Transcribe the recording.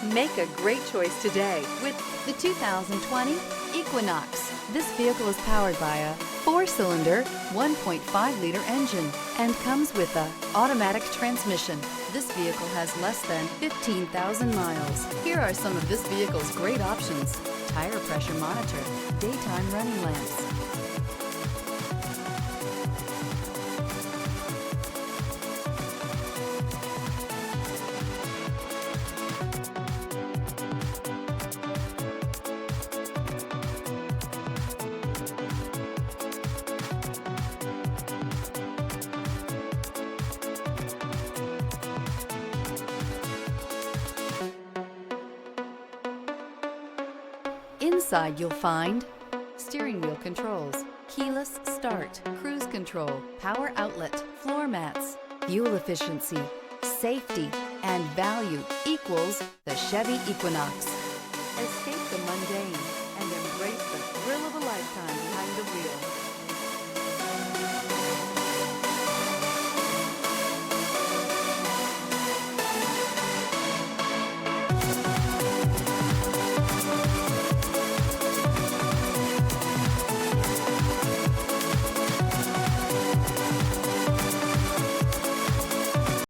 Make a great choice today with The 2020 Equinox. This vehicle is powered by a 4-cylinder, 1.5-liter engine and comes with a automatic transmission. This vehicle has less than 15,000 miles. Here are some of this vehicle's great options: tire pressure monitor, daytime running lamps, Inside you'll find steering wheel controls, keyless start, cruise control, power outlet, floor mats, fuel efficiency, safety, and value equals the Chevy Equinox. Escape the mundane and embrace the thrill of a lifetime